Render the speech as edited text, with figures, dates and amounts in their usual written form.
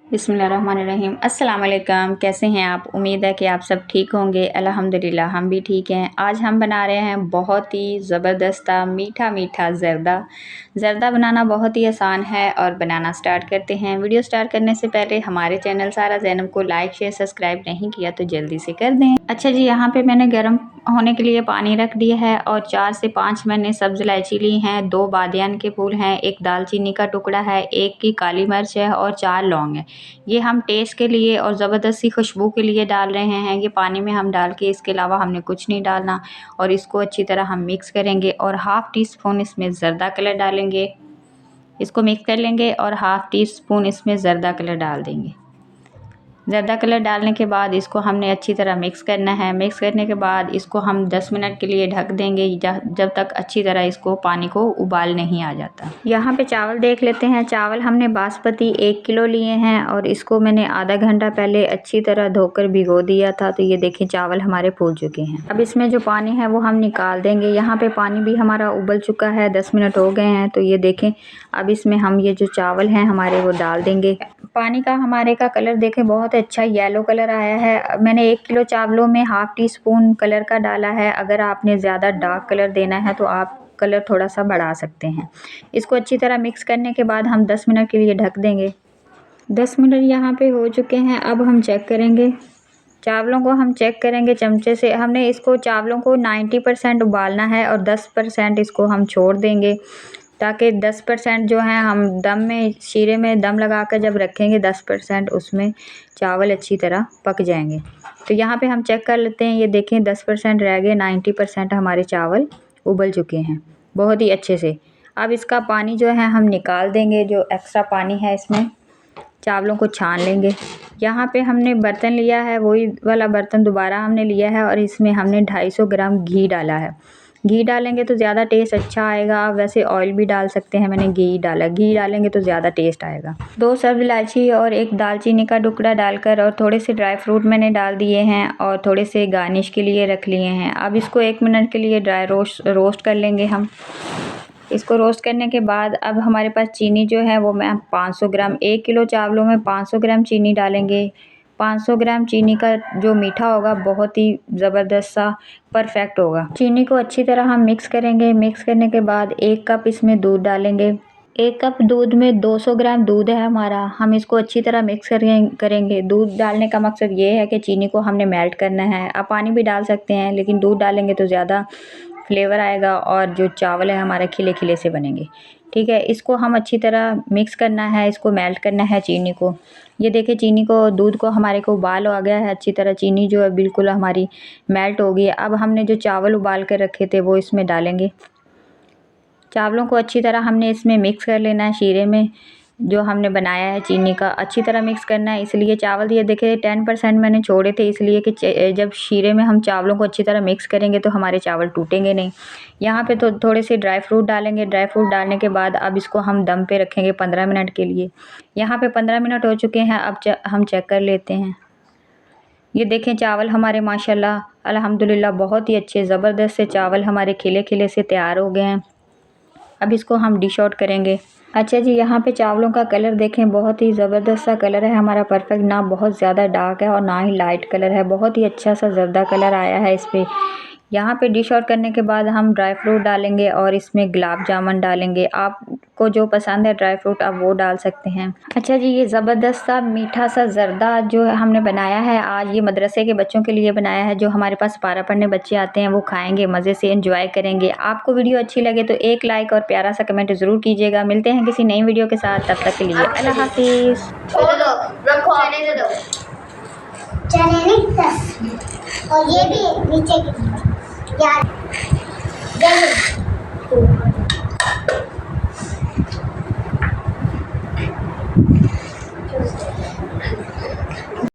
बिस्मिल्लाहिर्रहमानिर्रहीम। अस्सलाम वालेकुम। कैसे हैं आप? उम्मीद है कि आप सब ठीक होंगे। अल्हम्दुलिल्लाह हम भी ठीक हैं। आज हम बना रहे हैं बहुत ही ज़बरदस्त मीठा मीठा ज़र्दा। ज़र्दा बनाना बहुत ही आसान है और बनाना स्टार्ट करते हैं। वीडियो स्टार्ट करने से पहले हमारे चैनल सारा ज़ैनब को लाइक शेयर सब्सक्राइब नहीं किया तो जल्दी से कर दें। अच्छा जी, यहाँ पे मैंने गर्म होने के लिए पानी रख दिया है और 4 से 5 मैंने सब्ज़ इलायची ली हैं, 2 बादियान के फूल हैं, 1 दालचीनी का टुकड़ा है, 1 की काली मिर्च है और 4 लौंग है। ये हम टेस्ट के लिए और ज़बरदस्त सी खुशबू के लिए डाल रहे हैं। ये पानी में हम डाल के, इसके अलावा हमने कुछ नहीं डालना। और इसको अच्छी तरह हम मिक्स करेंगे और हाफ़ टी स्पून इसमें ज़र्दा कलर डालेंगे। इसको मिक्स कर लेंगे और हाफ़ टी स्पून इसमें ज़र्दा कलर डाल देंगे। ज़र्दा कलर डालने के बाद इसको हमने अच्छी तरह मिक्स करना है। मिक्स करने के बाद इसको हम 10 मिनट के लिए ढक देंगे जब तक अच्छी तरह इसको पानी को उबाल नहीं आ जाता। यहाँ पे चावल देख लेते हैं। चावल हमने बासमती 1 किलो लिए हैं और इसको मैंने आधा घंटा पहले अच्छी तरह धोकर भिगो दिया था। तो ये देखें चावल हमारे फूल चुके हैं। अब इसमें जो पानी है वो हम निकाल देंगे। यहाँ पे पानी भी हमारा उबल चुका है, 10 मिनट हो गए हैं। तो ये देखें अब इसमें हम ये जो चावल हैं हमारे वो डाल देंगे। पानी का हमारे का कलर देखें बहुत अच्छा येलो कलर आया है। मैंने 1 किलो चावलों में हाफ़ टी स्पून कलर का डाला है। अगर आपने ज़्यादा डार्क कलर देना है तो आप कलर थोड़ा सा बढ़ा सकते हैं। इसको अच्छी तरह मिक्स करने के बाद हम 10 मिनट के लिए ढक देंगे। 10 मिनट यहाँ पे हो चुके हैं। अब हम चेक करेंगे चावलों को, हम चेक करेंगे चमचे से। हमने इसको चावलों को 90% उबालना है और 10% इसको हम छोड़ देंगे, ताकि 10% जो है हम दम में, शीरे में दम लगा कर जब रखेंगे 10% उसमें चावल अच्छी तरह पक जाएंगे। तो यहाँ पे हम चेक कर लेते हैं। ये देखें 10% रह गए, 90% हमारे चावल उबल चुके हैं बहुत ही अच्छे से। अब इसका पानी जो है हम निकाल देंगे। जो एक्स्ट्रा पानी है इसमें चावलों को छान लेंगे। यहाँ पे हमने बर्तन लिया है, वही वाला बर्तन दोबारा हमने लिया है और इसमें हमने 250 ग्राम घी डाला है। घी डालेंगे तो ज़्यादा टेस्ट अच्छा आएगा। वैसे ऑयल भी डाल सकते हैं, मैंने घी डाला। घी डालेंगे तो ज़्यादा टेस्ट आएगा। 2 सब्ज़ इलायची और 1 दालचीनी का टुकड़ा डालकर और थोड़े से ड्राई फ्रूट मैंने डाल दिए हैं और थोड़े से गार्निश के लिए रख लिए हैं। अब इसको 1 मिनट के लिए ड्राई रोस्ट कर लेंगे हम। इसको रोस्ट करने के बाद अब हमारे पास चीनी जो है वो मैं 500 ग्राम, 1 किलो चावलों में 500 ग्राम चीनी डालेंगे। 500 ग्राम चीनी का जो मीठा होगा बहुत ही ज़बरदस्त सा परफेक्ट होगा। चीनी को अच्छी तरह हम मिक्स करेंगे। मिक्स करने के बाद 1 कप इसमें दूध डालेंगे। 1 कप दूध में 200 ग्राम दूध है हमारा। हम इसको अच्छी तरह मिक्स करेंगे। दूध डालने का मकसद ये है कि चीनी को हमने मेल्ट करना है। आप पानी भी डाल सकते हैं, लेकिन दूध डालेंगे तो ज़्यादा फ्लेवर आएगा और जो चावल है हमारे खिले खिले से बनेंगे। ठीक है, इसको हम अच्छी तरह मिक्स करना है, इसको मेल्ट करना है चीनी को। ये देखिए चीनी को, दूध को हमारे को उबाल आ गया है अच्छी तरह। चीनी जो है बिल्कुल हमारी मेल्ट हो गई है। अब हमने जो चावल उबाल कर रखे थे वो इसमें डालेंगे। चावलों को अच्छी तरह हमने इसमें मिक्स कर लेना है। शीरे में जो हमने बनाया है चीनी का अच्छी तरह मिक्स करना है। इसलिए चावल ये देखिए 10% मैंने छोड़े थे, इसलिए कि जब शीरे में हम चावलों को अच्छी तरह मिक्स करेंगे तो हमारे चावल टूटेंगे नहीं। यहाँ पे तो थोड़े से ड्राई फ्रूट डालेंगे। ड्राई फ्रूट डालने के बाद अब इसको हम दम पे रखेंगे 15 मिनट के लिए। यहाँ पे 15 मिनट हो चुके हैं। अब हम चेक कर लेते हैं। ये देखें चावल हमारे माशाल्लाह अल्हम्दुलिल्लाह बहुत ही अच्छे ज़बरदस्त से चावल हमारे खिले खिले से तैयार हो गए हैं। अब इसको हम डिश आउट करेंगे। अच्छा जी, यहाँ पे चावलों का कलर देखें बहुत ही ज़बरदस्त सा कलर है हमारा परफेक्ट। ना बहुत ज़्यादा डार्क है और ना ही लाइट कलर है, बहुत ही अच्छा सा जर्दा कलर आया है इस पर। यहाँ पे डिश आउट करने के बाद हम ड्राई फ्रूट डालेंगे और इसमें गुलाब जामुन डालेंगे। आपको जो पसंद है ड्राई फ्रूट आप वो डाल सकते हैं। अच्छा जी, ये ज़बरदस्त सा मीठा सा जर्दा जो हमने बनाया है आज, ये मदरसे के बच्चों के लिए बनाया है। जो हमारे पास पारा पढ़ने बच्चे आते हैं वो खाएंगे, मज़े से एंजॉय करेंगे। आपको वीडियो अच्छी लगे तो 1 लाइक और प्यारा सा कमेंट ज़रूर कीजिएगा। मिलते हैं किसी नई वीडियो के साथ, तब तक के लिए अल्लाह हाफिज़। और ये भी नीचे यार